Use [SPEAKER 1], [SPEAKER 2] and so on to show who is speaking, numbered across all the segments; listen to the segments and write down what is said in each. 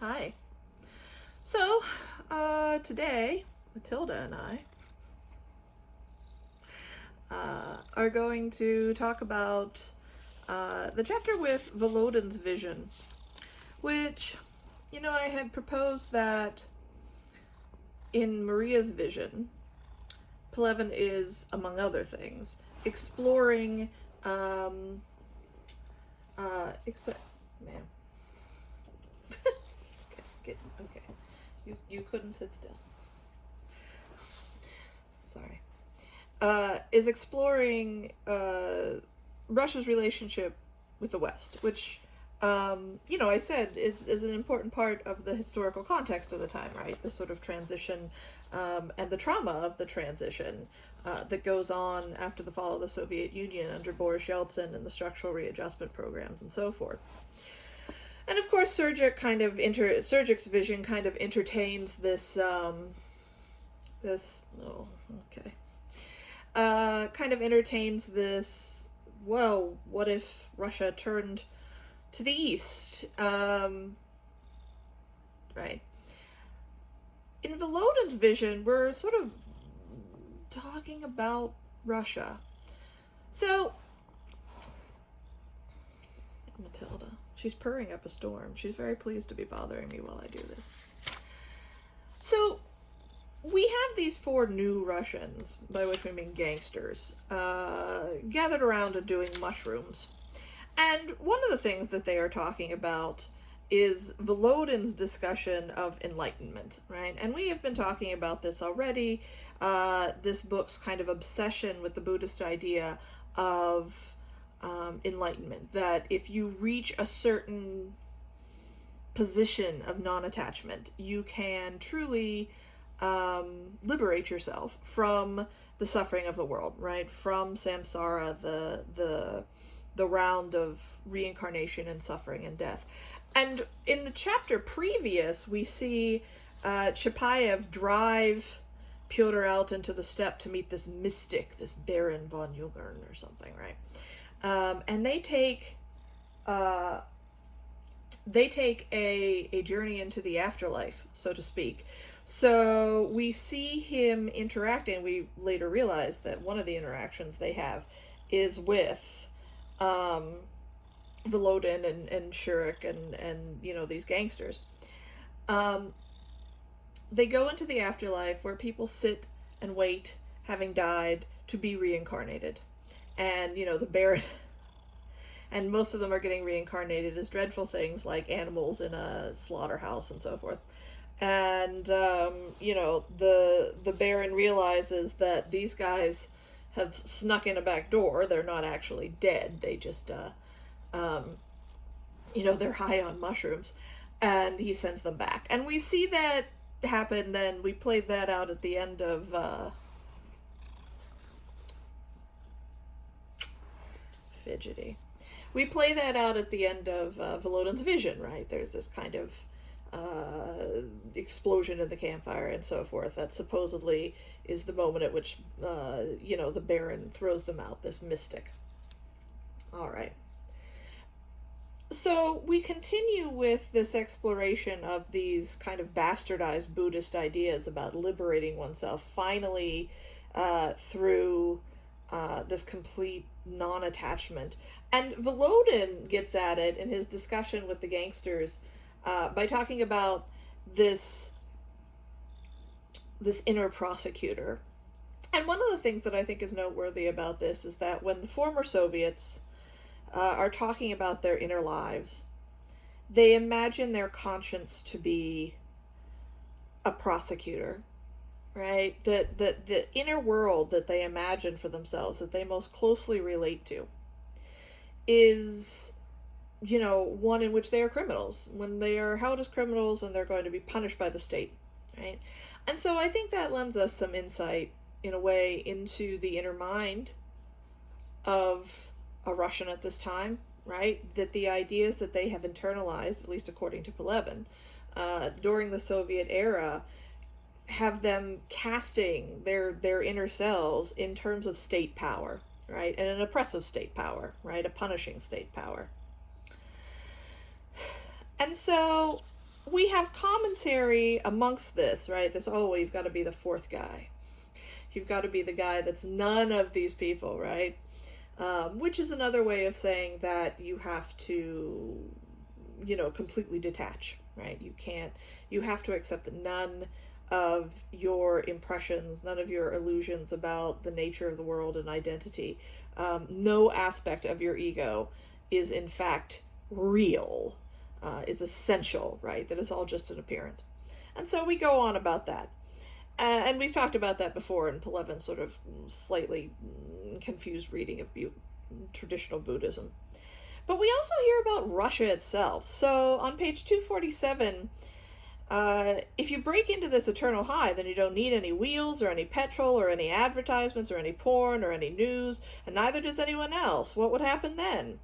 [SPEAKER 1] Hi. So, today, Matilda and I are going to talk about the chapter with Volodin's vision, which, I had proposed that in Maria's vision, Plevin is, among other things, exploring, um, man. Okay. You couldn't sit still. Sorry. Is exploring Russia's relationship with the West, which, I said is an important part of the historical context of the time, right? The sort of transition and the trauma of the transition that goes on after the fall of the Soviet Union under Boris Yeltsin and the structural readjustment programs and so forth. And of course, Sergic's vision kind of entertains this. Kind of entertains this. Well, what if Russia turned to the east? Right. In Volodin's vision, we're sort of talking about Russia. So, Matilda. She's purring up a storm. She's very pleased to be bothering me while I do this. So, we have these 4 new Russians, by which we mean gangsters, gathered around and doing mushrooms. And one of the things that they are talking about is Volodin's discussion of enlightenment, right? And we have been talking about this already, this book's kind of obsession with the Buddhist idea of enlightenment, that if you reach a certain position of non-attachment, you can truly liberate yourself from the suffering of the world, right? From samsara, the round of reincarnation and suffering and death. And in the chapter previous, we see Chapayev drive Pyotr out into the steppe to meet this mystic, this Baron von Ungern or something, right? And they take a journey into the afterlife, so to speak. So we see him interacting. We later realize that one of the interactions they have is with Volodin and Shurik and these gangsters. They go into the afterlife where people sit and wait, having died, to be reincarnated. And, the Baron, and most of them are getting reincarnated as dreadful things like animals in a slaughterhouse and so forth. And, the Baron realizes that these guys have snuck in a back door. They're not actually dead. They just, they're high on mushrooms. And he sends them back. And we see that happen then. We played that out at the end of, fidgety. We play that out at the end of Volodin's vision, right? There's this kind of explosion in the campfire and so forth. That supposedly is the moment at which, the Baron throws them out, this mystic. All right. So we continue with this exploration of these kind of bastardized Buddhist ideas about liberating oneself, finally through this complete non-attachment. And Volodin gets at it in his discussion with the gangsters by talking about this inner prosecutor. And one of the things that I think is noteworthy about this is that when the former Soviets are talking about their inner lives, they imagine their conscience to be a prosecutor, right? The inner world that they imagine for themselves, that they most closely relate to, is, one in which they are criminals, when they are held as criminals and they're going to be punished by the state, right? And so I think that lends us some insight, in a way, into the inner mind of a Russian at this time, right? That the ideas that they have internalized, at least according to Plevin, during the Soviet era, have them casting their inner selves in terms of state power, right? And an oppressive state power, right? A punishing state power. And so we have commentary amongst this, right? This, oh, you've got to be the fourth guy. You've got to be the guy that's none of these people, right? Which is another way of saying that you have to, completely detach, right? You have to accept that none of your impressions, none of your illusions about the nature of the world and identity, no aspect of your ego is in fact real, is essential, right? That is all just an appearance. And so we go on about that. And we've talked about that before in Pelevin's sort of slightly confused reading of traditional Buddhism. But we also hear about Russia itself. So on page 247, if you break into this eternal high, then you don't need any wheels or any petrol or any advertisements or any porn or any news, and neither does anyone else. What would happen then?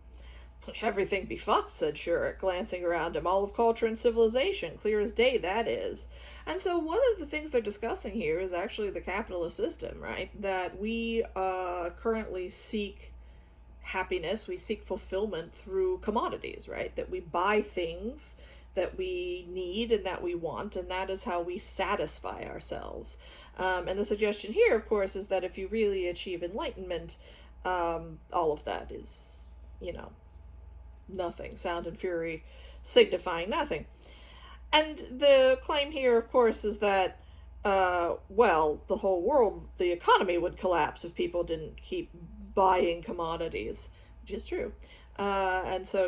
[SPEAKER 1] Everything be fucked, said Shurik, glancing around him. All of culture and civilization, clear as day, that is. And so one of the things they're discussing here is actually the capitalist system, right? That we currently seek happiness, we seek fulfillment through commodities, right? That we buy things that we need and that we want, and that is how we satisfy ourselves. And the suggestion here, of course, is that if you really achieve enlightenment, all of that is, nothing. Sound and fury signifying nothing. And the claim here, of course, is that, the whole world, the economy would collapse if people didn't keep buying commodities, which is true. And so,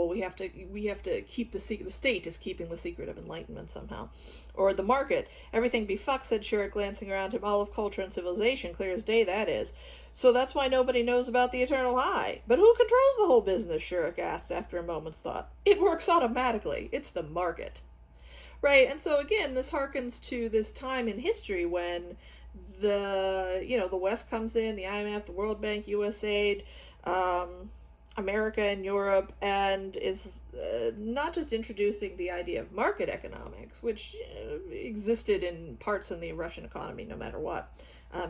[SPEAKER 1] we have to keep the state is keeping the secret of enlightenment somehow. Or the market, everything be fucked, said Shurik, glancing around him, all of culture and civilization, clear as day, that is. So that's why nobody knows about the eternal high. But who controls the whole business, Shurik asked after a moment's thought. It works automatically. It's the market. Right, and so again, this harkens to this time in history when the West comes in, the IMF, the World Bank, USAID, America and Europe, and is not just introducing the idea of market economics, which existed in parts in the Russian economy no matter what,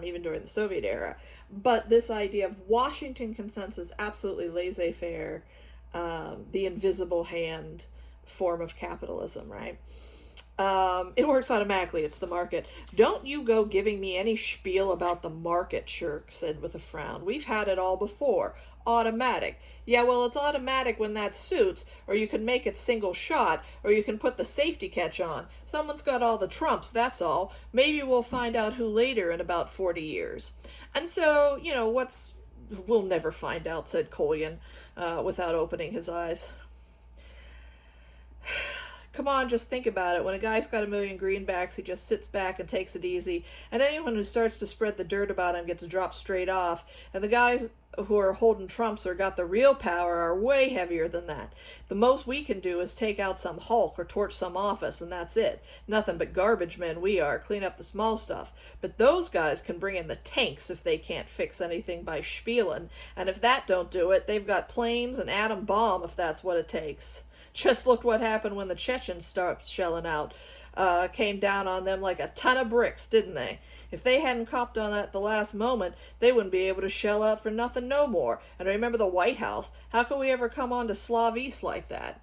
[SPEAKER 1] even during the Soviet era, but this idea of Washington consensus, absolutely laissez-faire, the invisible hand form of capitalism, right? It works automatically. It's the market. Don't you go giving me any spiel about the market, Shurik said with a frown. We've had it all before. Automatic. Yeah, well, it's automatic when that suits, or you can make it single shot, or you can put the safety catch on. Someone's got all the trumps, that's all. Maybe we'll find out who later in about 40 years. And so, we'll never find out, said Kolyan, without opening his eyes. Come on, just think about it. When a guy's got $1 million greenbacks, he just sits back and takes it easy. And anyone who starts to spread the dirt about him gets dropped straight off. And the guys who are holding trumps or got the real power are way heavier than that. The most we can do is take out some hulk or torch some office, and that's it. Nothing but garbage men we are, clean up the small stuff. But those guys can bring in the tanks if they can't fix anything by spieling. And if that don't do it, they've got planes and atom bomb if that's what it takes. Just look what happened when the Chechens started shelling out. Came down on them like a ton of bricks, didn't they? If they hadn't copped on that at the last moment, they wouldn't be able to shell out for nothing no more. And remember the White House. How could we ever come on to Slav East like that?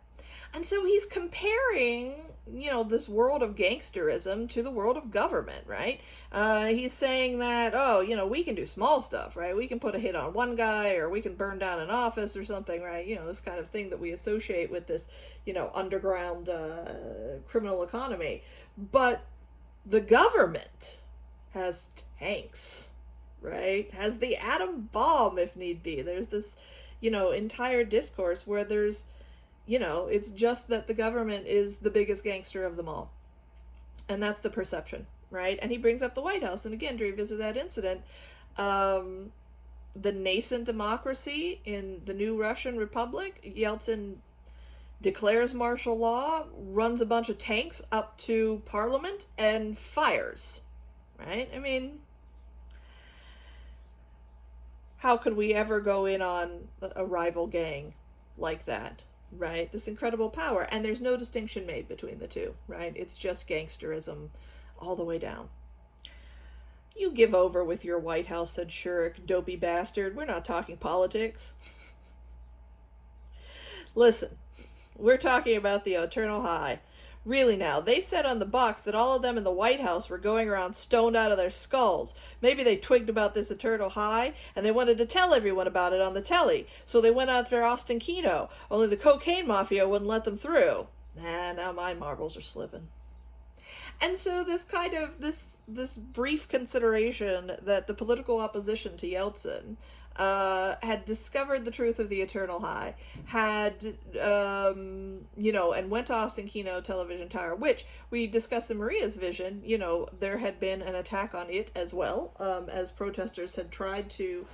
[SPEAKER 1] And so he's comparing, this world of gangsterism to the world of government, right? He's saying that, we can do small stuff, right? We can put a hit on one guy, or we can burn down an office or something, right? This kind of thing that we associate with this, underground criminal economy. But the government has tanks, right? Has the atom bomb if need be. There's this, entire discourse where there's, it's just that the government is the biggest gangster of them all. And that's the perception, right? And he brings up the White House. And again, to revisit that incident, the nascent democracy in the new Russian Republic, Yeltsin declares martial law, runs a bunch of tanks up to parliament, and fires, right? I mean, how could we ever go in on a rival gang like that? Right? This incredible power. And there's no distinction made between the two, right? It's just gangsterism all the way down. You give over with your White House, said Shurik, dopey bastard. We're not talking politics. Listen, we're talking about the eternal high. Really now, they said on the box that all of them in the White House were going around stoned out of their skulls. Maybe they twigged about this eternal high, and they wanted to tell everyone about it on the telly. So they went out for Ostenkino, only the cocaine mafia wouldn't let them through. Now my marbles are slipping. And so this kind of, this brief consideration that the political opposition to Yeltsin had discovered the truth of the eternal high, had, and went to Ostenkino television tower, which we discussed in Maria's vision. There had been an attack on it as well, as protesters had tried to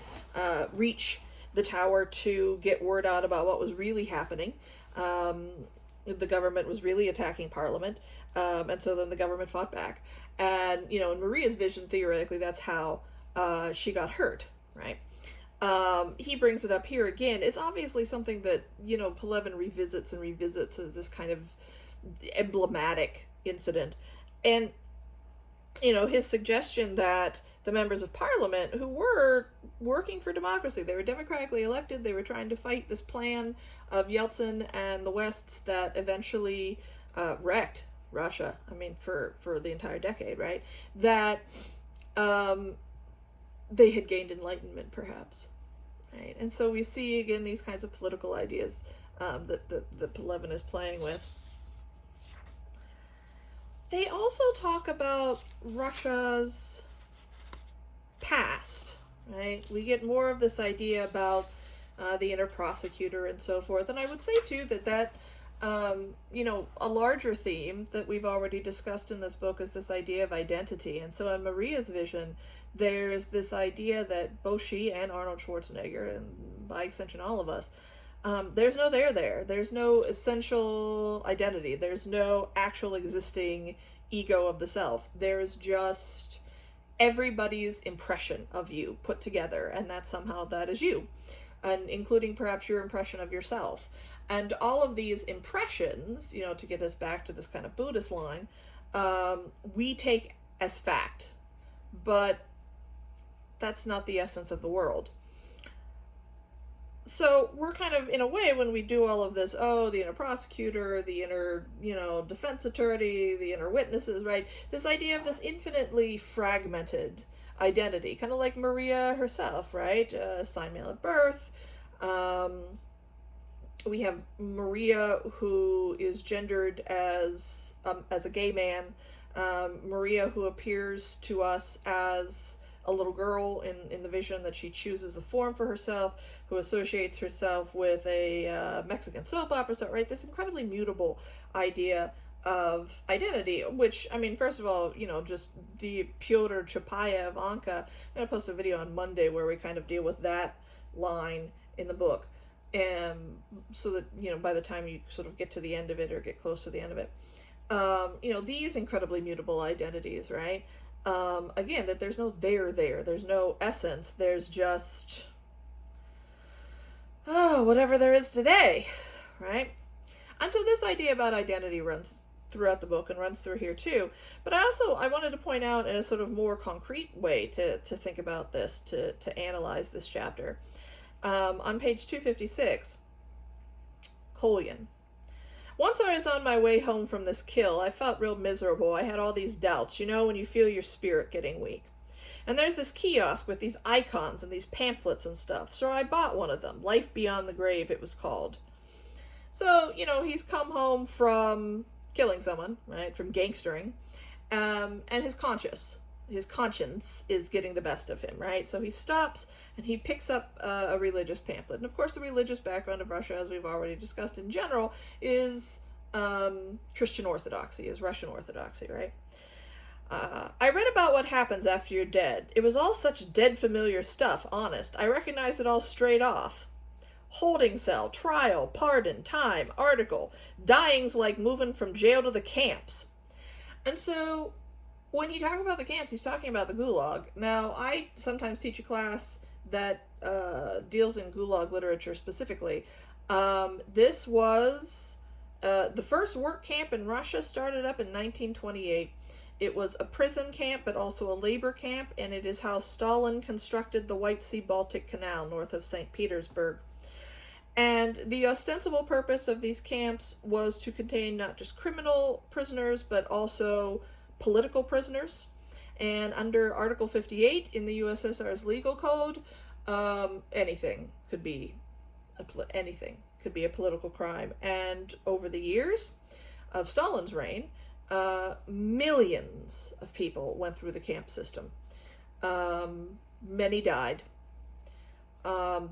[SPEAKER 1] reach the tower to get word out about what was really happening. The government was really attacking Parliament, and so then the government fought back. And, in Maria's vision, theoretically, that's how she got hurt, right? He brings it up here again. It's obviously something that, Pelevin revisits as this kind of emblematic incident. And, his suggestion that the members of Parliament, who were working for democracy, they were democratically elected, they were trying to fight this plan of Yeltsin and the West's that eventually wrecked Russia, for the entire decade, right? That they had gained enlightenment, perhaps, right? And so we see, again, these kinds of political ideas that Pelevin is playing with. They also talk about Russia's past, right? We get more of this idea about the inner prosecutor and so forth. And I would say, too, that a larger theme that we've already discussed in this book is this idea of identity. And so in Maria's vision, there's this idea that both she and Arnold Schwarzenegger, and by extension all of us, there's no there. There's no essential identity. There's no actual existing ego of the self. There's just everybody's impression of you put together, and that is you, and including perhaps your impression of yourself. And all of these impressions, to get us back to this kind of Buddhist line, we take as fact, but that's not the essence of the world. So we're kind of, in a way, when we do all of this, the inner prosecutor, the inner, defense attorney, the inner witnesses, right? This idea of this infinitely fragmented identity, kind of like Maria herself, right? Assigned male at birth. We have Maria, who is gendered as a gay man. Maria, who appears to us as a little girl in the vision that she chooses the form for herself, who associates herself with a Mexican soap opera star, right? This incredibly mutable idea of identity, which, first of all, just the Pyotr Chapayev Anka, I'm going to post a video on Monday where we kind of deal with that line in the book. And so that, by the time you sort of get to the end of it or get close to the end of it, these incredibly mutable identities, right? Again, that there's no there's no essence, there's just, whatever there is today, right? And so this idea about identity runs throughout the book and runs through here too. But I wanted to point out in a sort of more concrete way to think about this, to analyze this chapter. On page 256, Kolyan. Once I was on my way home from this kill, I felt real miserable. I had all these doubts, when you feel your spirit getting weak. And there's this kiosk with these icons and these pamphlets and stuff. So I bought one of them. Life Beyond the Grave, it was called. So, he's come home from killing someone, right, from gangstering, and his conscience is getting the best of him, right? So he stops and he picks up a religious pamphlet. And of course, the religious background of Russia, as we've already discussed in general, is Christian Orthodoxy, is Russian Orthodoxy, right? I read about what happens after you're dead. It was all such dead familiar stuff, honest. I recognized it all straight off. Holding cell, trial, pardon, time, article. Dying's like moving from jail to the camps. And so when he talks about the camps, he's talking about the Gulag. Now, I sometimes teach a class that deals in Gulag literature specifically. This was the first work camp in Russia, started up in 1928. It was a prison camp, but also a labor camp, and it is how Stalin constructed the White Sea-Baltic Canal north of St. Petersburg. And the ostensible purpose of these camps was to contain not just criminal prisoners, but also political prisoners. And under Article 58 in the USSR's legal code, anything could be a political crime. And over the years of Stalin's reign, millions of people went through the camp system. Many died.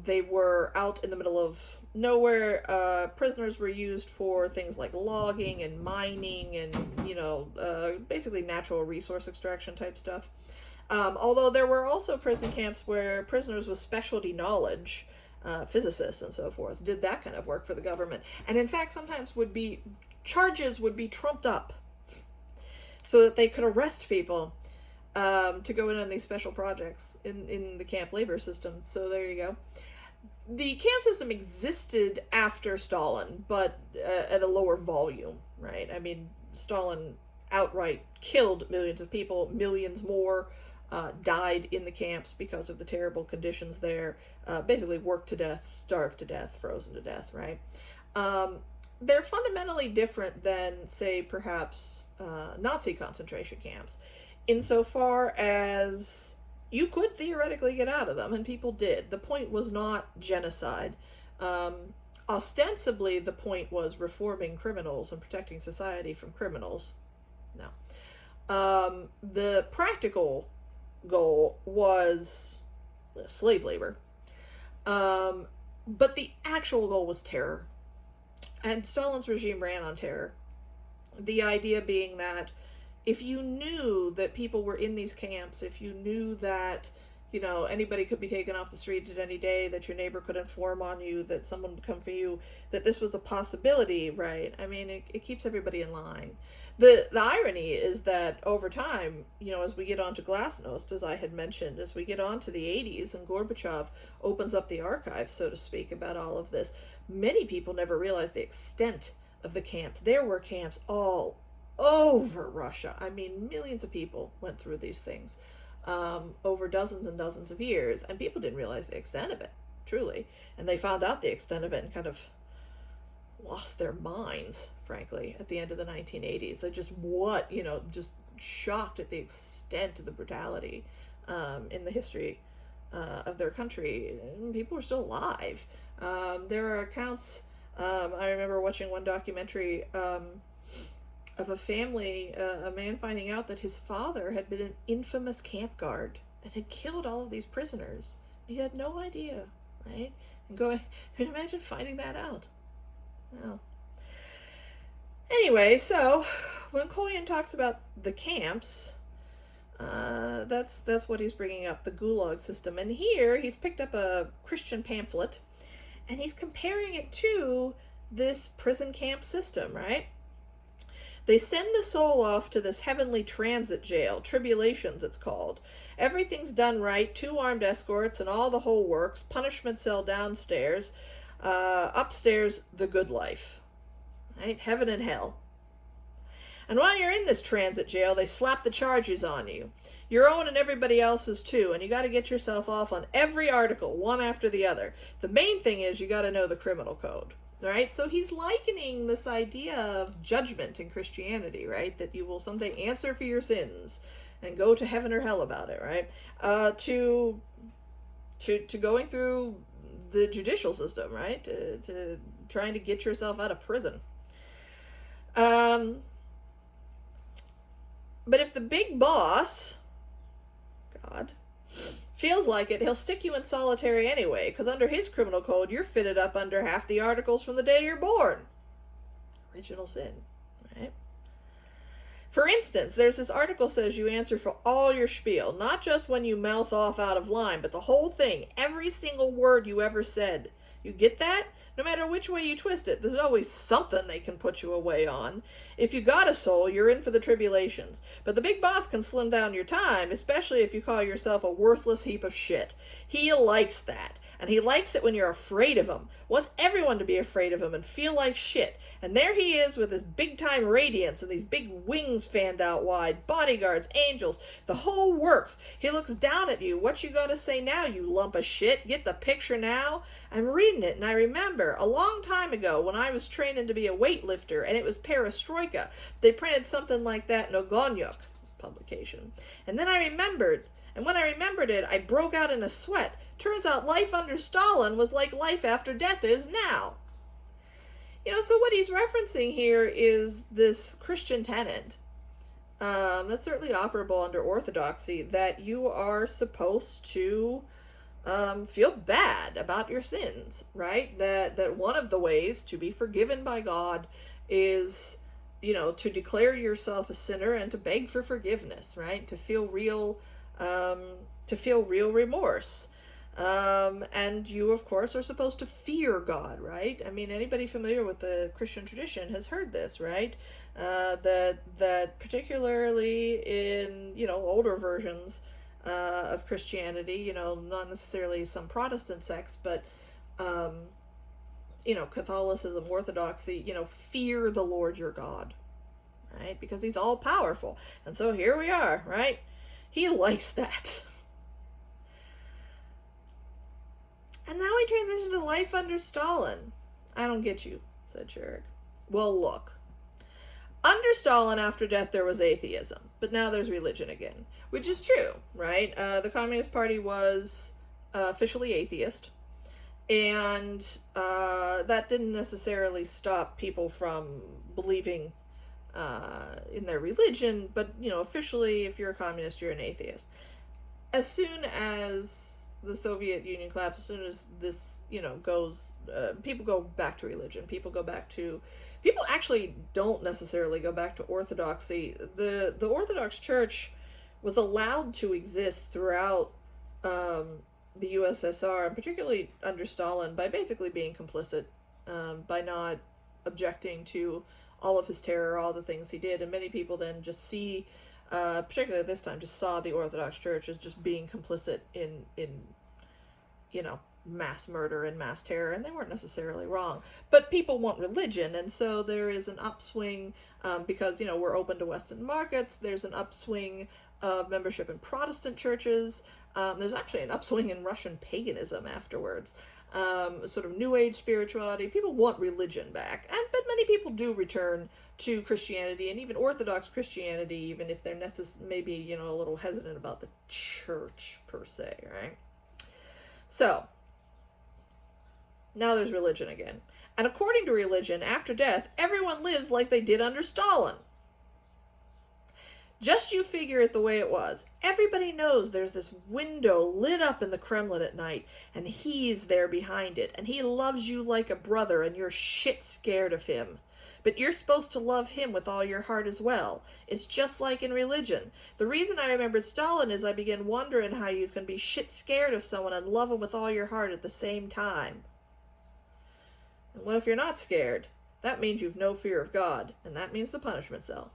[SPEAKER 1] They were out in the middle of nowhere. Prisoners were used for things like logging and mining and, basically natural resource extraction type stuff. Although there were also prison camps where prisoners with specialty knowledge, physicists and so forth, did that kind of work for the government. And in fact, sometimes charges would be trumped up so that they could arrest people to go in on these special projects in the camp labor system. So there you go. The camp system existed after Stalin, but at a lower volume, right? I mean, Stalin outright killed millions of people, millions more died in the camps because of the terrible conditions there, basically worked to death, starved to death, frozen to death, right? They're fundamentally different than, say, perhaps Nazi concentration camps, insofar as you could theoretically get out of them, and people did. The point was not genocide. Ostensibly, the point was reforming criminals and protecting society from criminals. No. The practical goal was slave labor. But the actual goal was terror. And Stalin's regime ran on terror. The idea being that if you knew that people were in these camps, if you knew that, anybody could be taken off the street at any day, that your neighbor could inform on you, that someone would come for you, that this was a possibility, right? I mean, it keeps everybody in line. The irony is that over time, as we get onto Glasnost, as I had mentioned, as we get onto the 80s and Gorbachev opens up the archives, so to speak, about all of this, many people never realized the extent of the camps. There were camps all over Russia. I mean, millions of people went through these things over dozens and dozens of years, and people didn't realize the extent of it, truly. And they found out the extent of it and kind of lost their minds, frankly, at the end of the 1980s. They just shocked at the extent of the brutality in the history of their country. People were still alive. There are accounts, I remember watching one documentary of a family, a man finding out that his father had been an infamous camp guard and had killed all of these prisoners. He had no idea, right? And imagine finding that out. Well, anyway, so when Kolyan talks about the camps, that's what he's bringing up, the Gulag system. And here he's picked up a Christian pamphlet and he's comparing it to this prison camp system, right? They send the soul off to this heavenly transit jail, tribulations it's called. Everything's done right, 2 armed escorts and all the whole works, punishment cell downstairs, upstairs, the good life, right? Heaven and hell. And while you're in this transit jail, they slap the charges on you. Your own and everybody else's too, and you got to get yourself off on every article, one after the other. The main thing is you got to know the criminal code. Right? So he's likening this idea of judgment in Christianity, right? That you will someday answer for your sins and go to heaven or hell about it, right? To going through the judicial system, right? To trying to get yourself out of prison. But if the big boss, God, feels like it, he'll stick you in solitary anyway, because under his criminal code, you're fitted up under half the articles from the day you're born. Original sin, right? For instance, there's this article says you answer for all your spiel, not just when you mouth off out of line, but the whole thing, every single word you ever said. You get that? No matter which way you twist it, there's always something they can put you away on. If you got a soul, you're in for the tribulations. But the big boss can slim down your time, especially if you call yourself a worthless heap of shit. He likes that. And he likes it when you're afraid of him. Wants everyone to be afraid of him and feel like shit. And there he is with his big-time radiance and these big wings fanned out wide, bodyguards, angels, the whole works. He looks down at you. What you gotta say now, you lump of shit? Get the picture now? I'm reading it, and I remember a long time ago when I was training to be a weightlifter, and it was perestroika. They printed something like that in Ogonyuk publication. And then I remembered, and when I remembered it, I broke out in a sweat. Turns out life under Stalin was like life after death is now. So what he's referencing here is this Christian tenet that's certainly operable under Orthodoxy, that you are supposed to feel bad about your sins, right? That one of the ways to be forgiven by God is, to declare yourself a sinner and to beg for forgiveness, right? To feel real remorse. And you, of course, are supposed to fear God, right? I mean, anybody familiar with the Christian tradition has heard this, right? That particularly in, older versions of Christianity, not necessarily some Protestant sects, but, Catholicism, Orthodoxy, fear the Lord your God, right? Because he's all powerful. And so here we are, right? He likes that. And now we transition to life under Stalin. I don't get you, said Sherrick. Well, look. Under Stalin, after death, there was atheism. But now there's religion again. Which is true, right? The Communist Party was officially atheist. And that didn't necessarily stop people from believing in their religion. But, officially, if you're a communist, you're an atheist. As soon as the Soviet Union collapsed, as soon as this, goes, people go back to religion. People actually don't necessarily go back to Orthodoxy. The Orthodox Church was allowed to exist throughout the USSR, and particularly under Stalin, by basically being complicit, by not objecting to all of his terror, all the things he did. And many people then just see, particularly at this time, just saw the Orthodox Church as just being complicit in mass murder and mass terror, and they weren't necessarily wrong. But people want religion, and so there is an upswing, because, we're open to Western markets. There's an upswing of membership in Protestant churches. There's actually an upswing in Russian paganism afterwards. Sort of New Age spirituality. People want religion back, but many people do return to Christianity, and even Orthodox Christianity, even if they're maybe a little hesitant about the church per se, right? So now there's religion again, and according to religion, after death, everyone lives like they did under Stalin. Just you figure it the way it was. Everybody knows there's this window lit up in the Kremlin at night, and he's there behind it, and he loves you like a brother, and you're shit scared of him. But you're supposed to love him with all your heart as well. It's just like in religion. The reason I remembered Stalin is I began wondering how you can be shit scared of someone and love him with all your heart at the same time. And what if you're not scared? That means you've no fear of God, and that means the punishment cell.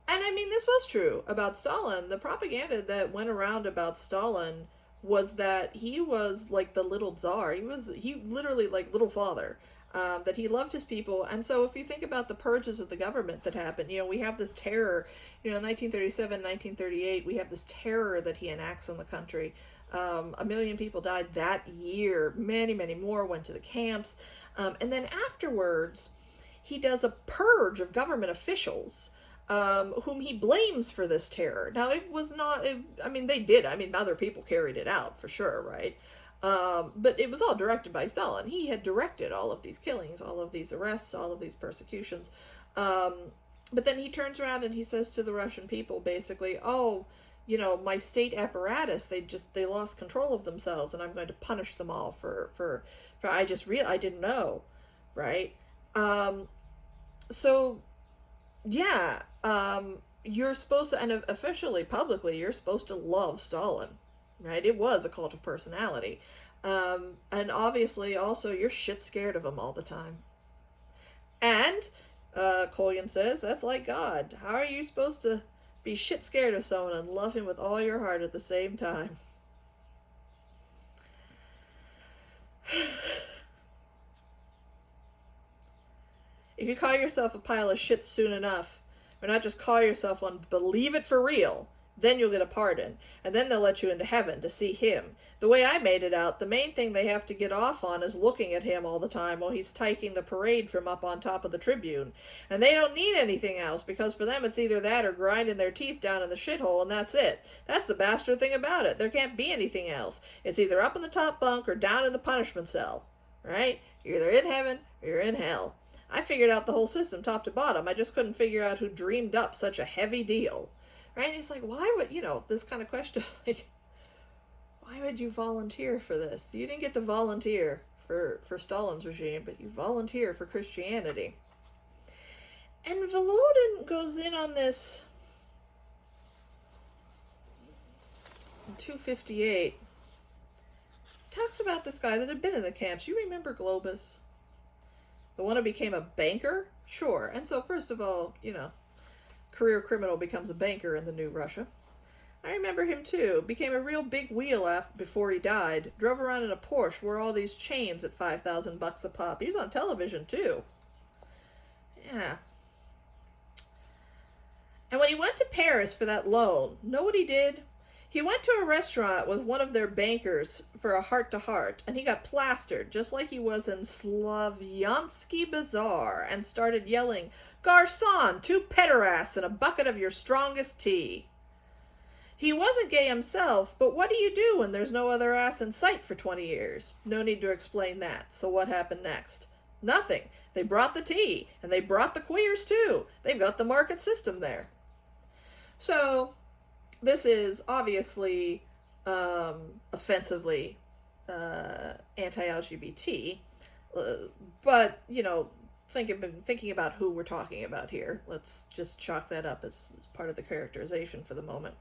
[SPEAKER 1] And I mean, this was true about Stalin. The propaganda that went around about Stalin was that he was like the little Tsar. He literally like little father. That he loved his people. And so if you think about the purges of the government that happened, we have this terror, 1937, 1938, we have this terror that he enacts on the country. 1 million people died that year. Many, many more went to the camps. And then afterwards, he does a purge of government officials, whom he blames for this terror. Now, it was not, they did. Other people carried it out for sure, right? But it was all directed by Stalin. He had directed all of these killings, all of these arrests, all of these persecutions. But then he turns around and he says to the Russian people, basically, my state apparatus, they lost control of themselves, and I'm going to punish them all for I didn't know, right? You're supposed to, and officially, publicly, you're supposed to love Stalin, right? It was a cult of personality. And obviously, also, you're shit scared of him all the time. And, Kolyan says, that's like God. How are you supposed to be shit scared of someone and love him with all your heart at the same time? If you call yourself a pile of shit soon enough, or not just call yourself one, believe it for real, then you'll get a pardon. And then they'll let you into heaven to see him. The way I made it out, the main thing they have to get off on is looking at him all the time while he's taking the parade from up on top of the tribune. And they don't need anything else, because for them it's either that or grinding their teeth down in the shithole, and that's it. That's the bastard thing about it. There can't be anything else. It's either up in the top bunk or down in the punishment cell. Right? You're either in heaven or you're in hell. I figured out the whole system top to bottom. I just couldn't figure out who dreamed up such a heavy deal. Right? And he's like, why would, this kind of question, like, why would you volunteer for this? You didn't get to volunteer for Stalin's regime, but you volunteer for Christianity. And Volodin goes in on this in 258. Talks about this guy that had been in the camps. You remember Globus? The one who became a banker? Sure. And so, first of all, career criminal becomes a banker in the new Russia. I remember him too. Became a real big wheel before he died. Drove around in a Porsche, wore all these chains at $5,000 a pop. He was on television too. Yeah. And when he went to Paris for that loan, know what he did? He went to a restaurant with one of their bankers for a heart-to-heart, and he got plastered, just like he was in Slavyansky Bazaar, and started yelling, "Garçon, 2 pederasts and a bucket of your strongest tea." He wasn't gay himself, but what do you do when there's no other ass in sight for 20 years? No need to explain that. So what happened next? Nothing. They brought the tea, and they brought the queers too. They've got the market system there. So this is obviously offensively anti-LGBT, but, thinking about who we're talking about here, let's just chalk that up as part of the characterization for the moment.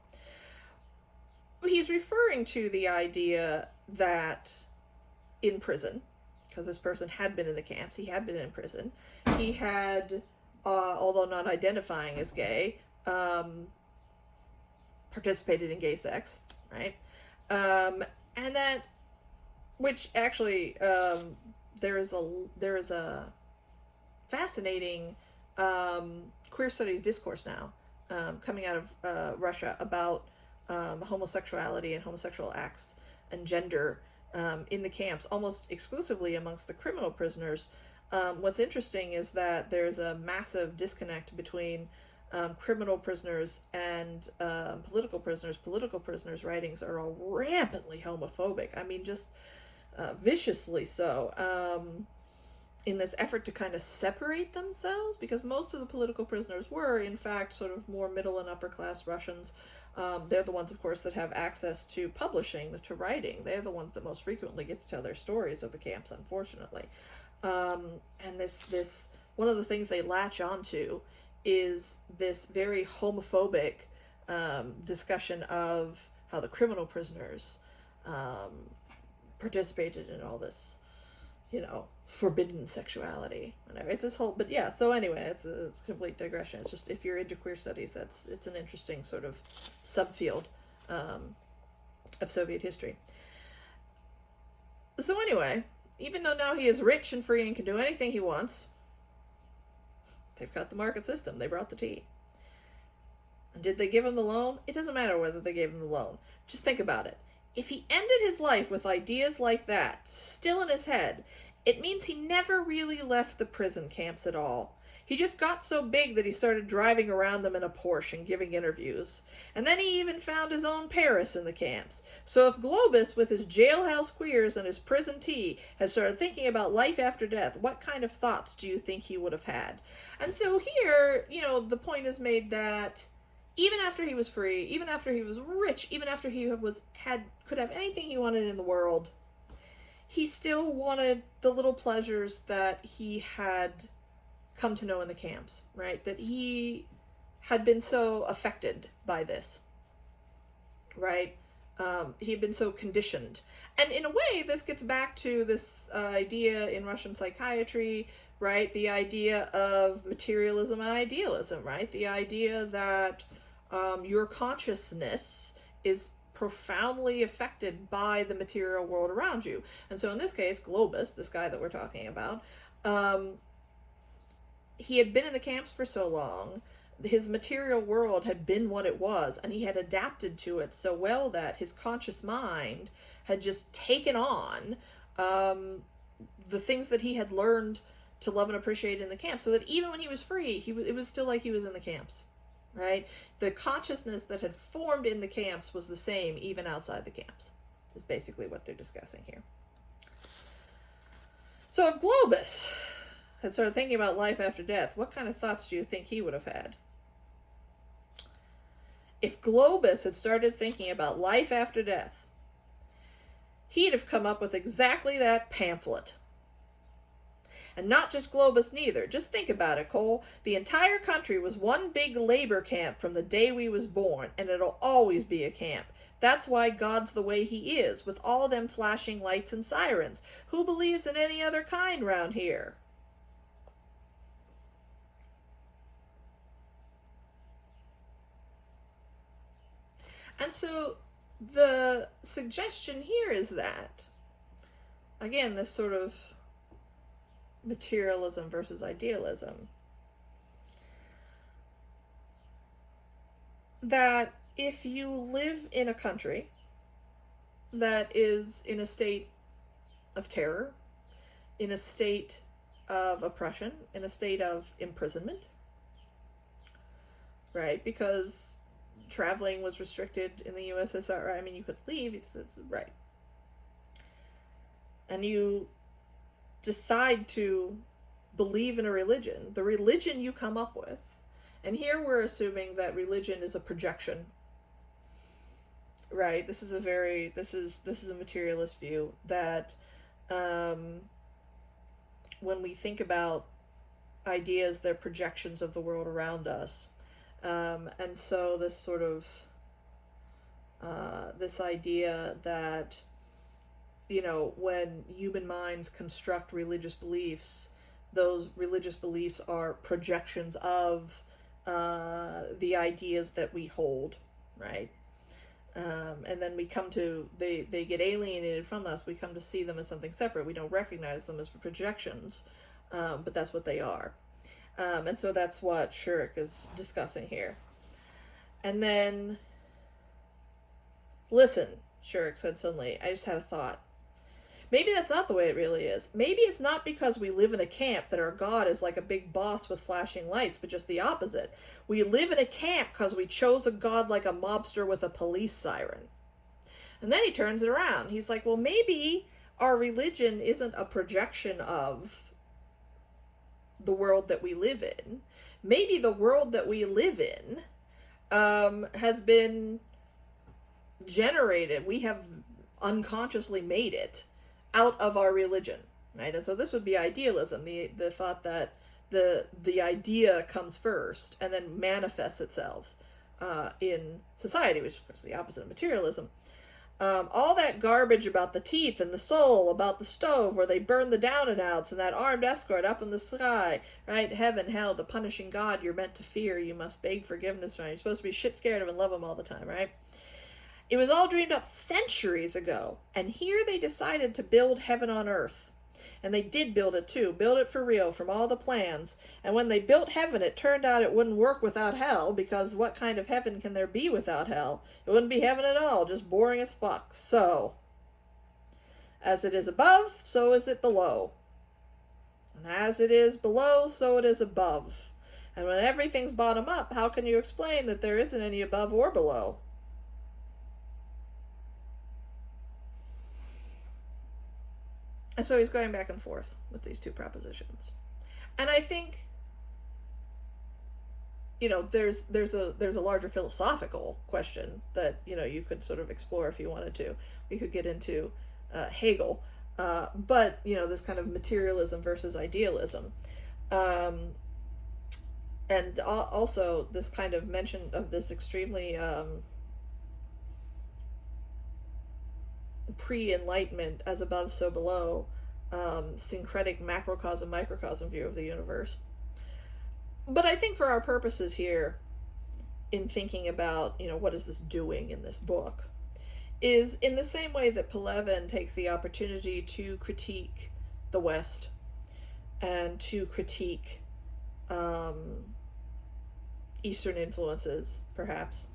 [SPEAKER 1] He's referring to the idea that in prison, because this person had been in the camps, he had been in prison, he had, although not identifying as gay, participated in gay sex, right? And that, which actually, there is a fascinating queer studies discourse now coming out of Russia about homosexuality and homosexual acts and gender in the camps, almost exclusively amongst the criminal prisoners. What's interesting is that there's a massive disconnect between criminal prisoners and political prisoners. Political prisoners' writings are all rampantly homophobic. I mean, just viciously so. In this effort to kind of separate themselves, because most of the political prisoners were, in fact, sort of more middle and upper class Russians. They're the ones, of course, that have access to publishing, to writing. They're the ones that most frequently get to tell their stories of the camps, unfortunately. And this one of the things they latch onto is this very homophobic discussion of how the criminal prisoners participated in all this, forbidden sexuality, whatever. It's this whole, but yeah, so anyway, it's a complete digression. It's just, if you're into queer studies, it's an interesting sort of subfield of Soviet history. So anyway, even though now he is rich and free and can do anything he wants, they've got the market system. They brought the tea. And did they give him the loan? It doesn't matter whether they gave him the loan. Just think about it. If he ended his life with ideas like that still in his head, it means he never really left the prison camps at all. He just got so big that he started driving around them in a Porsche and giving interviews. And then he even found his own Paris in the camps. So if Globus, with his jailhouse queers and his prison tea, had started thinking about life after death, what kind of thoughts do you think he would have had? And so here, the point is made that even after he was free, even after he was rich, even after he could have anything he wanted in the world, he still wanted the little pleasures that he had come to know in the camps, right? That he had been so affected by this, right? He had been so conditioned. And in a way, this gets back to this idea in Russian psychiatry, right? The idea of materialism and idealism, right? The idea that your consciousness is profoundly affected by the material world around you. And so in this case, Globus, this guy that we're talking about, he had been in the camps for so long, his material world had been what it was, and he had adapted to it so well that his conscious mind had just taken on the things that he had learned to love and appreciate in the camps, so that even when he was free, it was still like he was in the camps, right? The consciousness that had formed in the camps was the same even outside the camps, is basically what they're discussing here. So if Globus had started thinking about life after death, what kind of thoughts do you think he would have had? If Globus had started thinking about life after death, he'd have come up with exactly that pamphlet. And not just Globus neither. Just think about it, Cole. The entire country was one big labor camp from the day we was born, and it'll always be a camp. That's why God's the way he is, with all them flashing lights and sirens. Who believes in any other kind round here? And so the suggestion here is that, again, this sort of materialism versus idealism, that if you live in a country that is in a state of terror, in a state of oppression, in a state of imprisonment, right? Because traveling was restricted in the USSR. I mean, you could leave, it's right. And you decide to believe in a religion, the religion you come up with, and here we're assuming that religion is a projection, right? This is a materialist view that when we think about ideas, they're projections of the world around us. And so this sort of this idea that, you know, when human minds construct religious beliefs, those religious beliefs are projections of the ideas that we hold, right? And then we come to, they get alienated from us. We come to see them as something separate. We don't recognize them as projections, but that's what they are. And so that's what Shurik is discussing here. And then, listen, Shurik said suddenly, I just had a thought. Maybe that's not the way it really is. Maybe it's not because we live in a camp that our God is like a big boss with flashing lights, but just the opposite. We live in a camp because we chose a God like a mobster with a police siren. And then he turns it around. He's like, well, maybe our religion isn't a projection of the world that we live in. Maybe the world that we live in has been generated. We have unconsciously made it out of our religion, right? And so this would be idealism, the thought that the idea comes first and then manifests itself in society, which is of course the opposite of materialism. All that garbage about the teeth and the soul, about the stove where they burn the down and outs and that armed escort up in the sky, right? Heaven, hell, the punishing God you're meant to fear, you must beg forgiveness, right? You're supposed to be shit scared of and love him all the time, right? It was all dreamed up centuries ago, and here they decided to build heaven on earth. And they did build it too, build it for real from all the plans. And when they built heaven, it turned out it wouldn't work without hell, because what kind of heaven can there be without hell? It wouldn't be heaven at all, just boring as fuck. So, as it is above, so is it below. And as it is below, so it is above. And when everything's bottom up, how can you explain that there isn't any above or below? And so he's going back and forth with these two propositions. And I think, you know, there's a larger philosophical question that, you know, you could sort of explore if you wanted to. We could get into Hegel, but, you know, this kind of materialism versus idealism. And also this kind of mention of this extremely pre-enlightenment, as above so below, syncretic macrocosm microcosm view of the universe. But I think for our purposes here, in thinking about, you know, what is this doing in this book, is in the same way that Pelevin takes the opportunity to critique the West and to critique Eastern influences, perhaps,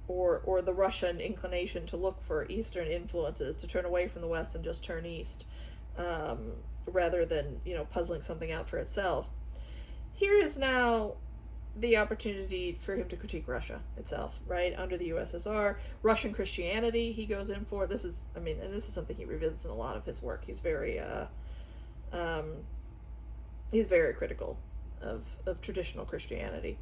[SPEAKER 1] or the Russian inclination to look for Eastern influences, to turn away from the West and just turn east, rather than, puzzling something out for itself. Here is now the opportunity for him to critique Russia itself, right? Under the USSR, Russian Christianity he goes in for. This is, and this is something he revisits in a lot of his work. He's very critical of traditional Christianity.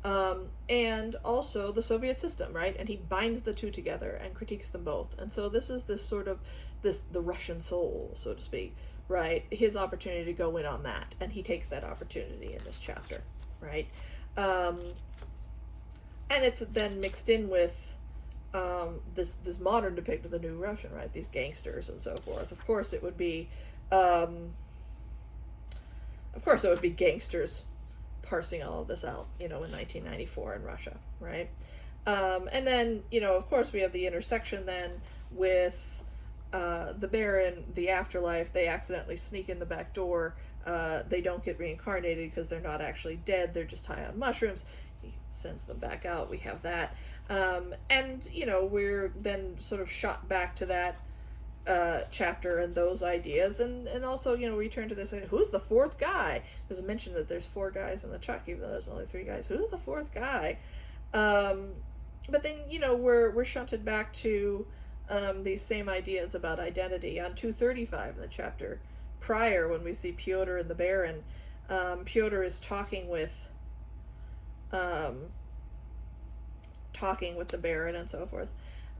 [SPEAKER 1] And also the Soviet system, right? And he binds the two together and critiques them both. And so this is the Russian soul, so to speak, right? His opportunity to go in on that. And he takes that opportunity in this chapter, right? And it's then mixed in with this modern depiction of the new Russian, right? These gangsters and so forth. Of course it would be gangsters parsing all of this out, in 1994 in Russia, right? And then, of course we have the intersection then with the Baron, the afterlife. They accidentally sneak in the back door. They don't get reincarnated because they're not actually dead. They're just high on mushrooms. He sends them back out. We have that. And, we're then sort of shot back to that chapter and those ideas, and also, return to this, who's the fourth guy? There's a mention that there's 4 guys in the truck, even though there's only 3 guys. Who's the 4th guy? But then, we're shunted back to these same ideas about identity. On 235 in the chapter prior, when we see Pyotr and the Baron, Pyotr is talking with the Baron and so forth.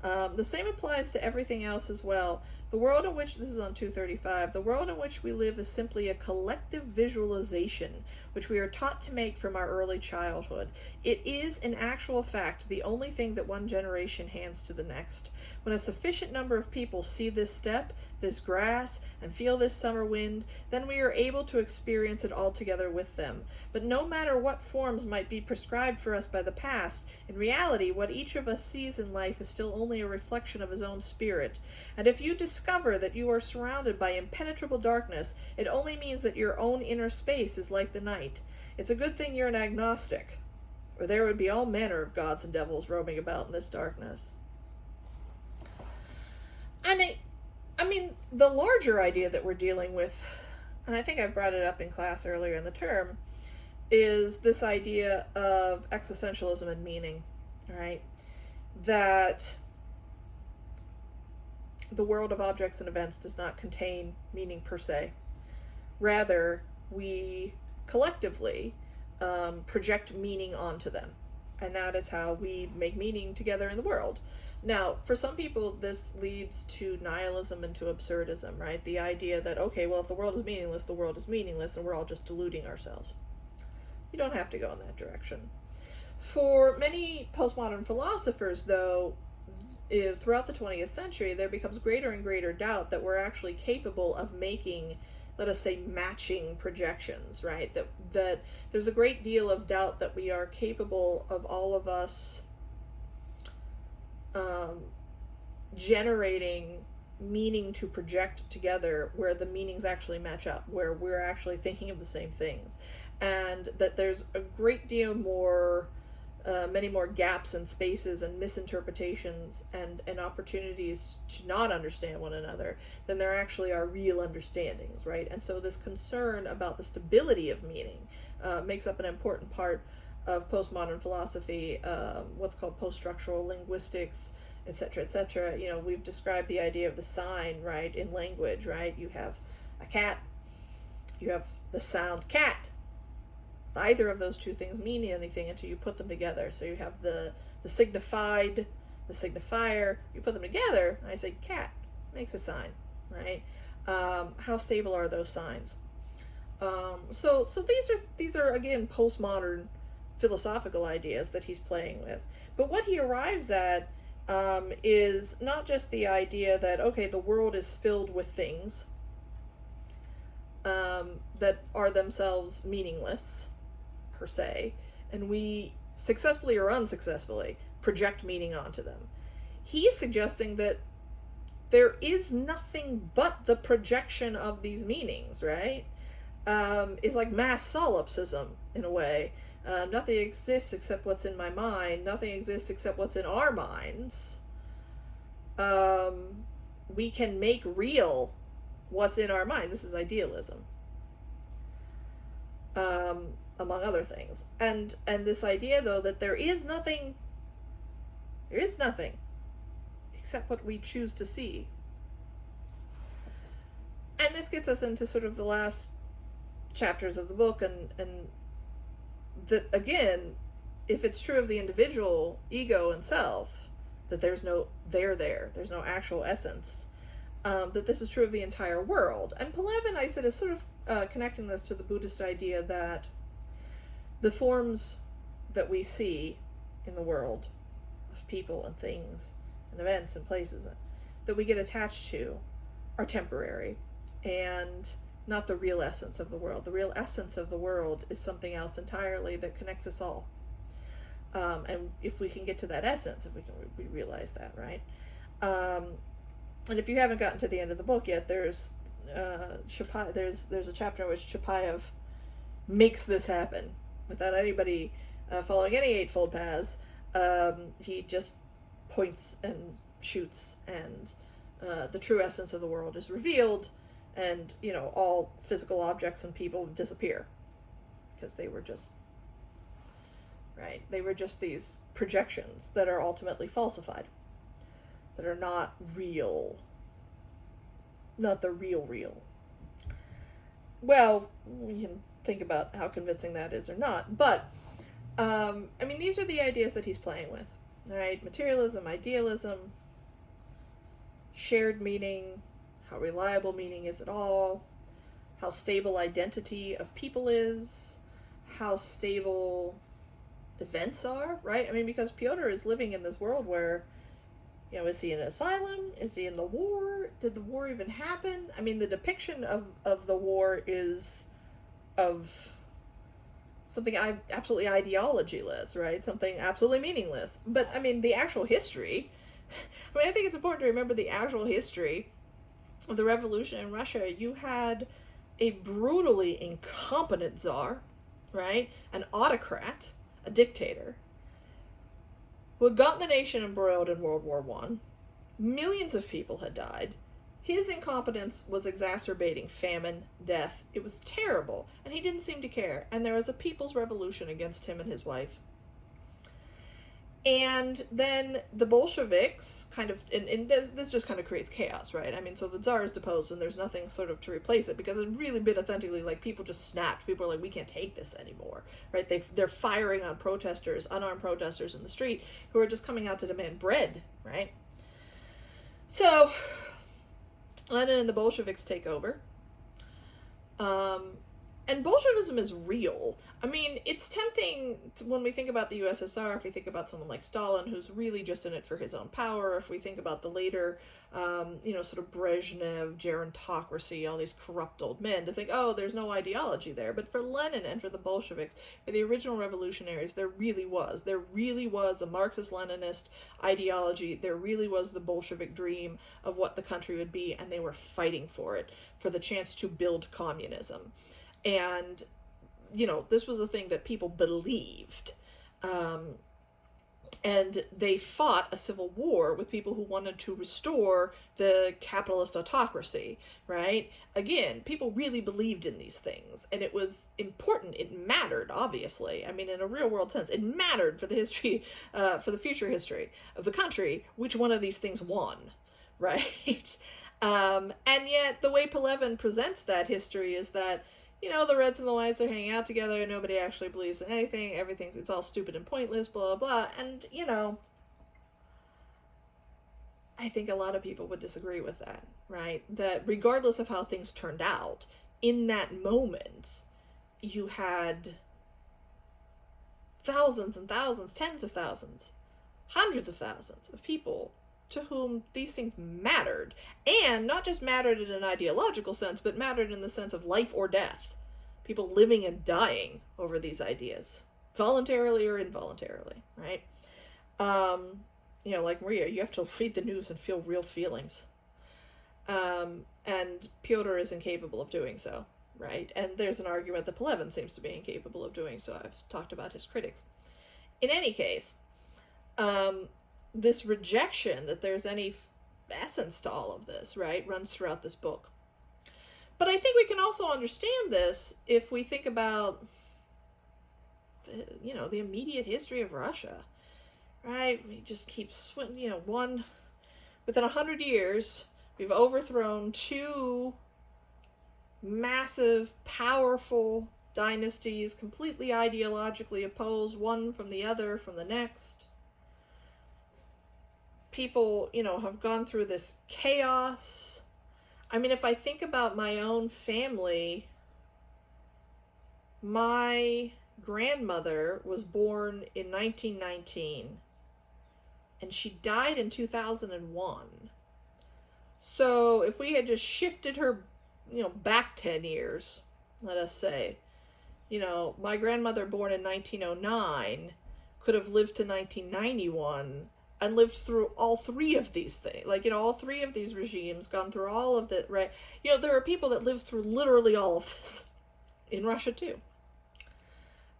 [SPEAKER 1] The same applies to everything else as well. The world in which, this is on 235, the world in which we live is simply a collective visualization, which we are taught to make from our early childhood. It is, in actual fact, the only thing that one generation hands to the next. When a sufficient number of people see this step, this grass, and feel this summer wind, then we are able to experience it all together with them. But no matter what forms might be prescribed for us by the past, in reality, what each of us sees in life is still only a reflection of his own spirit. And if you discover that you are surrounded by impenetrable darkness, it only means that your own inner space is like the night. It's a good thing you're an agnostic, or there would be all manner of gods and devils roaming about in this darkness. And the larger idea that we're dealing with, and I think I've brought it up in class earlier in the term, is this idea of existentialism and meaning, right? That the world of objects and events does not contain meaning per se. Rather, we collectively project meaning onto them. And that is how we make meaning together in the world. Now, for some people, this leads to nihilism and to absurdism, right? The idea that, okay, well, if the world is meaningless, the world is meaningless, and we're all just deluding ourselves. You don't have to go in that direction. For many postmodern philosophers, though, throughout the 20th century, there becomes greater and greater doubt that we're actually capable of making, let us say, matching projections, right? That there's a great deal of doubt that we are capable of, all of us, generating meaning to project together where the meanings actually match up, where we're actually thinking of the same things. And that there's a great deal more, many more gaps and spaces and misinterpretations and opportunities to not understand one another than there actually are real understandings, right? And so this concern about the stability of meaning makes up an important part of postmodern philosophy, what's called post-structural linguistics, etc., etc. We've described the idea of the sign, right, in language, right? You have a cat, you have the sound cat. Neither of those two things mean anything until you put them together. So you have the signified, the signifier, you put them together, and I say cat, makes a sign, right? How stable are those signs? So these are again postmodern philosophical ideas that he's playing with. But what he arrives at is not just the idea that, okay, the world is filled with things that are themselves meaningless, per se, and we successfully or unsuccessfully project meaning onto them. He's suggesting that there is nothing but the projection of these meanings, right? is like mass solipsism in a way. Nothing exists except what's in my mind. Nothing exists except what's in our minds. We can make real what's in our mind. This is idealism, among other things. And this idea, though, that there is nothing except what we choose to see. And this gets us into sort of the last chapters of the book, and that, again, if it's true of the individual ego and self, that there's no there's no actual essence, that this is true of the entire world. And Pelevin, I said, is sort of connecting this to the Buddhist idea that the forms that we see in the world of people and things and events and places that we get attached to are temporary and not the real essence of the world. The real essence of the world is something else entirely that connects us all. And if we can get to that essence, if we realize that, right? And if you haven't gotten to the end of the book yet, there's a chapter in which Chapayev makes this happen without anybody following any eightfold paths. He just points and shoots, and the true essence of the world is revealed, and all physical objects and people disappear because they were just these projections that are ultimately falsified, that are not real, not the real. Well, we can think about how convincing that is or not, but these are the ideas that he's playing with, right? Materialism, idealism, shared meaning, how reliable meaning is at all, how stable identity of people is, how stable events are, right? Because Pyotr is living in this world where, is he in an asylum? Is he in the war? Did the war even happen? The depiction of the war is of something absolutely ideologyless, right? Something absolutely meaningless. But, the actual history, I think it's important to remember the actual history of the revolution in Russia. You had a brutally incompetent czar, right? An autocrat, a dictator, who had gotten the nation embroiled in World War I. Millions of people had died. His incompetence was exacerbating famine, death. It was terrible, and he didn't seem to care. And there was a people's revolution against him and his wife. And then the Bolsheviks kind of, and this just kind of creates chaos, right? So the Tsar is deposed and there's nothing sort of to replace it, because it's really been authentically like people just snapped. People are like, we can't take this anymore, right? They're firing on protesters, unarmed protesters in the street who are just coming out to demand bread, right? So Lenin and the Bolsheviks take over. And Bolshevism is real. It's tempting when we think about the USSR, if we think about someone like Stalin, who's really just in it for his own power, if we think about the later, sort of Brezhnev, gerontocracy, all these corrupt old men, to think, oh, there's no ideology there. But for Lenin and for the Bolsheviks, for the original revolutionaries, there really was. There really was a Marxist-Leninist ideology. There really was the Bolshevik dream of what the country would be, and they were fighting for it, for the chance to build communism. And, this was a thing that people believed. And they fought a civil war with people who wanted to restore the capitalist autocracy, right? Again, people really believed in these things, and it was important. It mattered, obviously. In a real world sense, it mattered for the history, for the future history of the country, which one of these things won, right? And yet, the way Pelevin presents that history is that, the Reds and the Whites are hanging out together, and nobody actually believes in anything, it's all stupid and pointless, blah, blah, blah, and, I think a lot of people would disagree with that, right? That regardless of how things turned out, in that moment, you had thousands and thousands, tens of thousands, hundreds of thousands of people to whom these things mattered, and not just mattered in an ideological sense, but mattered in the sense of life or death. People living and dying over these ideas, voluntarily or involuntarily, right? Like Maria, you have to read the news and feel real feelings. And Pyotr is incapable of doing so, right? And there's an argument that Pelevin seems to be incapable of doing so. I've talked about his critics. In any case, this rejection that there's any essence to all of this, right, runs throughout this book. But I think we can also understand this if we think about, the immediate history of Russia, right? We just keep within 100 years, we've overthrown two massive, powerful dynasties, completely ideologically opposed, one from the other, from the next. People, have gone through this chaos. I mean, if I think about my own family, my grandmother was born in 1919, and she died in 2001. So if we had just shifted her, back 10 years, let us say, my grandmother born in 1909 could have lived to 1991 and lived through all three of these things. All three of these regimes, gone through all of it, right? There are people that lived through literally all of this in Russia too.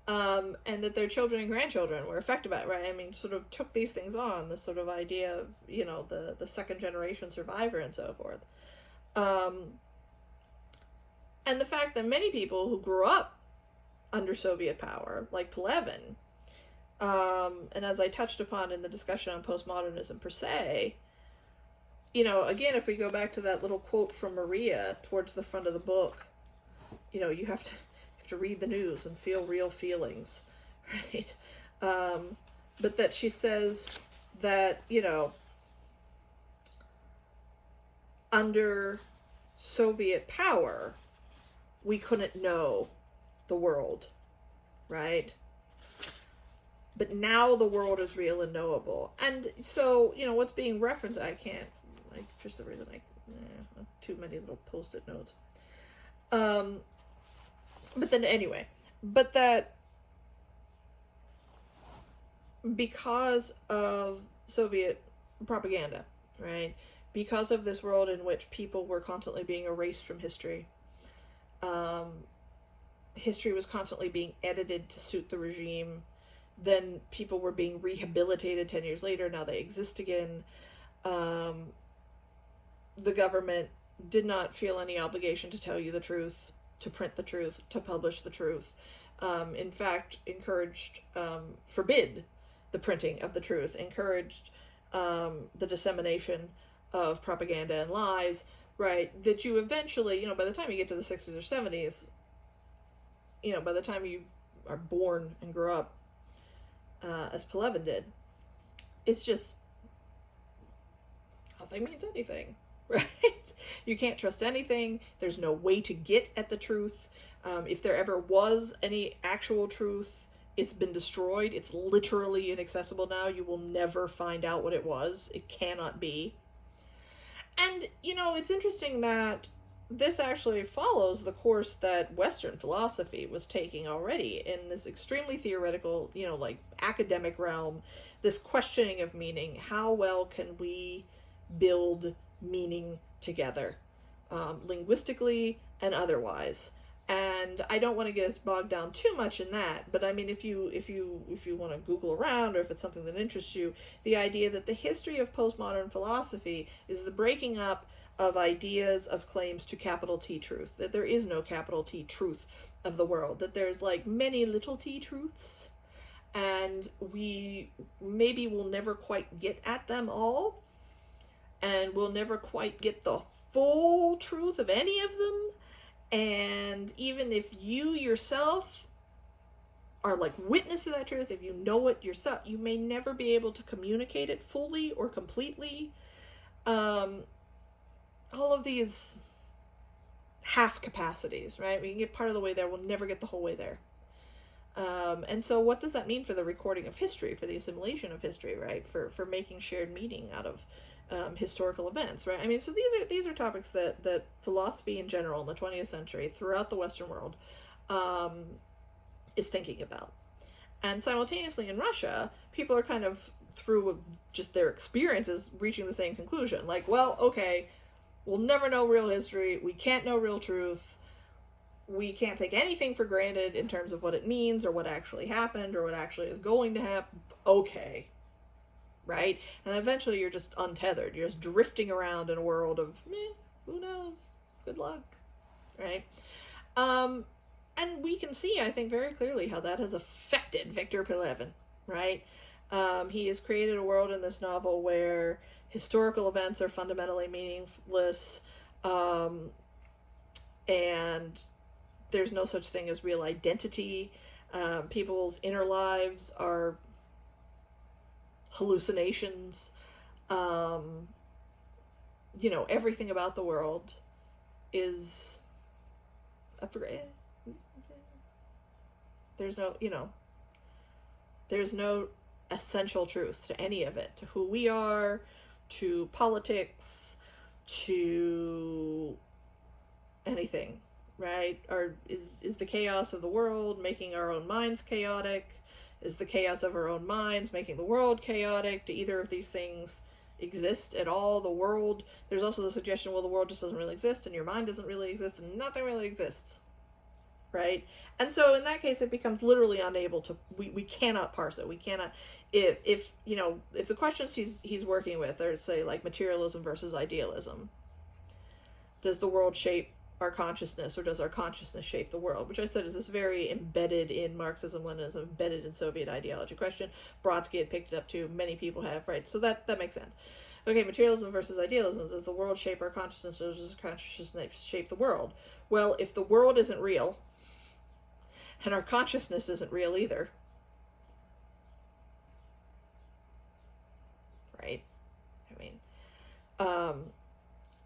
[SPEAKER 1] And that their children and grandchildren were affected by it, right? I mean, sort of took these things on, this sort of idea of, the second generation survivor and so forth. And the fact that many people who grew up under Soviet power, like Pelevin, and as I touched upon in the discussion on postmodernism per se, again, if we go back to that little quote from Maria towards the front of the book, you have to read the news and feel real feelings, right? But that she says that, under Soviet power, we couldn't know the world, right? But now the world is real and knowable. And so, what's being referenced, for some reason, too many little post-it notes. But that because of Soviet propaganda, right? Because of this world in which people were constantly being erased from history, history was constantly being edited to suit the regime. Then people were being rehabilitated 10 years later. Now they exist again. The government did not feel any obligation to tell you the truth, to print the truth, to publish the truth. In fact, forbid the printing of the truth, encouraged the dissemination of propaganda and lies, right? That you eventually, by the time you get to the 60s or 70s, by the time you are born and grow up, as Pelevin did, it's just, nothing means anything, right? You can't trust anything. There's no way to get at the truth. If there ever was any actual truth, it's been destroyed. It's literally inaccessible now. You will never find out what it was. It cannot be. And, it's interesting that this actually follows the course that Western philosophy was taking already in this extremely theoretical, academic realm, this questioning of meaning. How well can we build meaning together, linguistically and otherwise? And I don't want to get us bogged down too much in that, but I mean, if you want to Google around, or if it's something that interests you, the idea that the history of postmodern philosophy is the breaking up of ideas, of claims to capital T truth, that there is no capital T truth of the world, that there's many little t truths, and we maybe will never quite get at them all, and we'll never quite get the full truth of any of them. And even if you yourself are witness to that truth, if you know it yourself, you may never be able to communicate it fully or completely. All of these half capacities, right? We can get part of the way there, we'll never get the whole way there. And so what does that mean for the recording of history, for the assimilation of history, right? For making shared meaning out of historical events, right? I mean, so these are topics that philosophy in general in the 20th century throughout the Western world is thinking about. And simultaneously in Russia, people are kind of, through just their experiences, reaching the same conclusion. Well, okay, we'll never know real history. We can't know real truth. we can't take anything for granted in terms of what it means or what actually happened or what actually is going to happen. Okay. Right? And eventually you're just untethered. You're just drifting around in a world of, who knows? Good luck. Right? And we can see, I think, very clearly how that has affected Victor Pelevin. Right? He has created a world in this novel where historical events are fundamentally meaningless, and there's no such thing as real identity. People's inner lives are hallucinations. Everything about the world is there's no essential truth to any of it, to who we are, to politics, to anything, right? Or is the chaos of the world making our own minds chaotic? Is the chaos of our own minds making the world chaotic? Do either of these things exist at all? The world, there's also the suggestion, well, the world just doesn't really exist, and your mind doesn't really exist, and nothing really exists, right? And so in that case, it becomes literally unable to, we cannot parse it. We cannot, if the questions he's working with are, say, like materialism versus idealism, does the world shape our consciousness, or does our consciousness shape the world? Which I said is this very embedded in Marxism, Leninism, embedded in Soviet ideology question. Brodsky had picked it up too. Many people have, right? So that makes sense. Okay, materialism versus idealism. Does the world shape our consciousness, or does our consciousness shape the world? Well, if the world isn't real, and our consciousness isn't real either, right? I mean,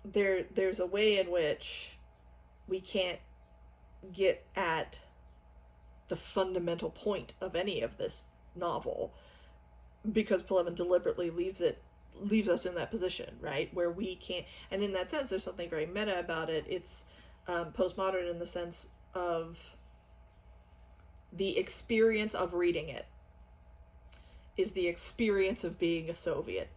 [SPEAKER 1] there's a way in which we can't get at the fundamental point of any of this novel, because Pelevin deliberately leaves us in that position, right, where we can't. And in that sense, there's something very meta about it. It's postmodern in the sense of the experience of reading it is the experience of being a Soviet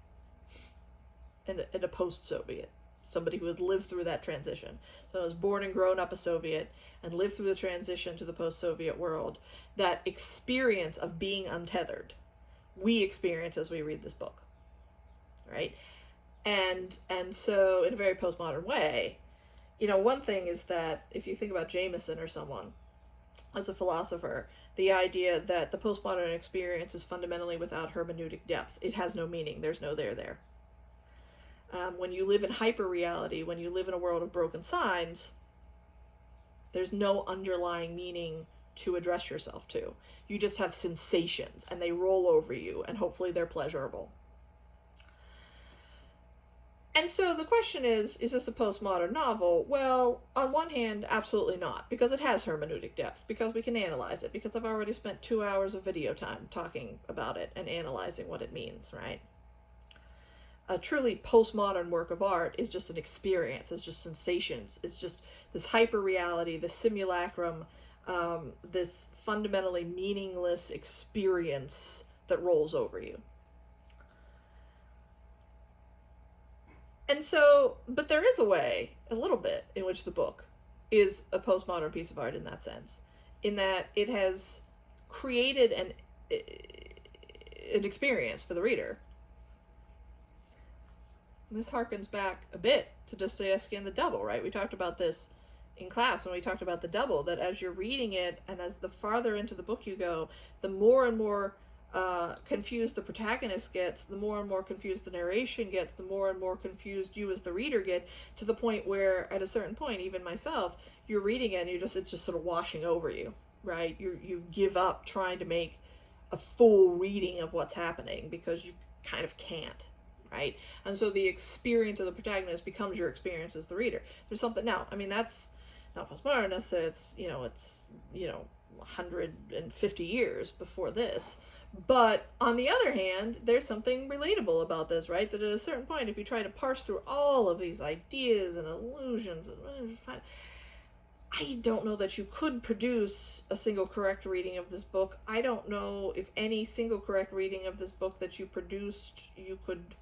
[SPEAKER 1] and a post-Soviet. Somebody who had lived through that transition. So I was born and grown up a Soviet and lived through the transition to the post-Soviet world. That experience of being untethered, we experience as we read this book, right? And so in a very postmodern way, one thing is that if you think about Jameson or someone as a philosopher, the idea that the postmodern experience is fundamentally without hermeneutic depth. It has no meaning. There's no there. When you live in hyper-reality, when you live in a world of broken signs, there's no underlying meaning to address yourself to. You just have sensations, and they roll over you, and hopefully they're pleasurable. And so the question is this a postmodern novel? Well, on one hand, absolutely not, because it has hermeneutic depth, because we can analyze it, because I've already spent 2 hours of video time talking about it and analyzing what it means, right? A truly postmodern work of art is just an experience. It's just sensations. It's just this hyper-reality, this simulacrum, this fundamentally meaningless experience that rolls over you. And so, but there is a way, a little bit, in which the book is a postmodern piece of art in that sense, in that it has created an experience for the reader. This harkens back a bit to Dostoevsky and the Double, right? We talked about this in class when we talked about the Double, that as you're reading it and as the farther into the book you go, the more and more confused the protagonist gets, the more and more confused the narration gets, the more and more confused you as the reader get, to the point where at a certain point, even myself, you're reading it and it's just sort of washing over you, right? You give up trying to make a full reading of what's happening because you kind of can't. Right? And so the experience of the protagonist becomes your experience as the reader. There's something now, I mean, that's not postmodern, it's 150 years before this. But on the other hand, there's something relatable about this, right? That at a certain point, if you try to parse through all of these ideas and illusions, I don't know that you could produce a single correct reading of this book. I don't know if any single correct reading of this book that you produced, you could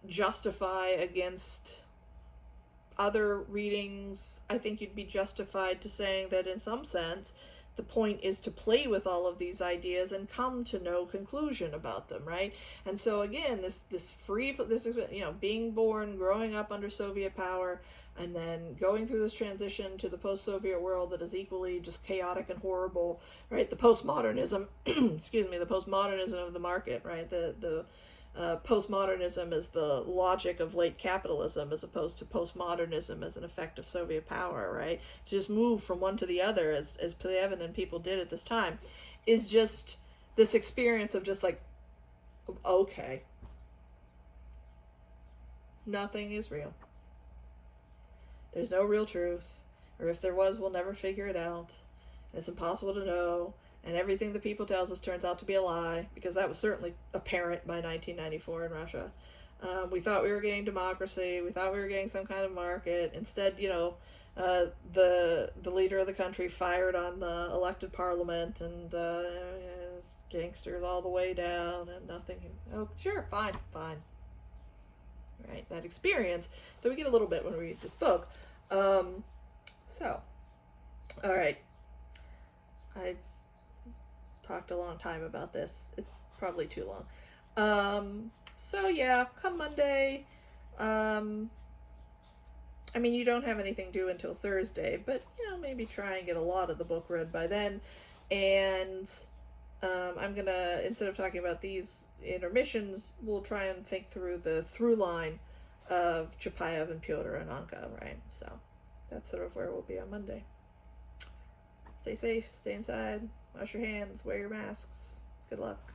[SPEAKER 1] justify against other readings, I think you'd be justified to saying that in some sense, the point is to play with all of these ideas and come to no conclusion about them, right? And so again, this being born, growing up under Soviet power, and then going through this transition to the post-Soviet world that is equally just chaotic and horrible, right? The postmodernism, excuse me, the postmodernism of the market, right? The postmodernism is the logic of late capitalism as opposed to postmodernism as an effect of Soviet power, right? To just move from one to the other, as Plevin and people did at this time, is just this experience of just like, okay, nothing is real. There's no real truth, or if there was, we'll never figure it out. It's impossible to know, and everything the people tells us turns out to be a lie, because that was certainly apparent by 1994 in Russia. We thought we were getting democracy. We thought we were getting some kind of market. Instead, the leader of the country fired on the elected parliament, and gangsters all the way down, and nothing. Oh, sure, fine. Right, that experience that we get a little bit when we read this book. So, all right, I've talked a long time about this. It's probably too long. So yeah, come Monday. I mean, you don't have anything due until Thursday, but maybe try and get a lot of the book read by then. And I'm gonna, instead of talking about these intermissions, we'll try and think through the through line of Chapayev and Pyotr and Anka, right? So that's sort of where we'll be on Monday. Stay safe, stay inside, wash your hands, wear your masks. Good luck.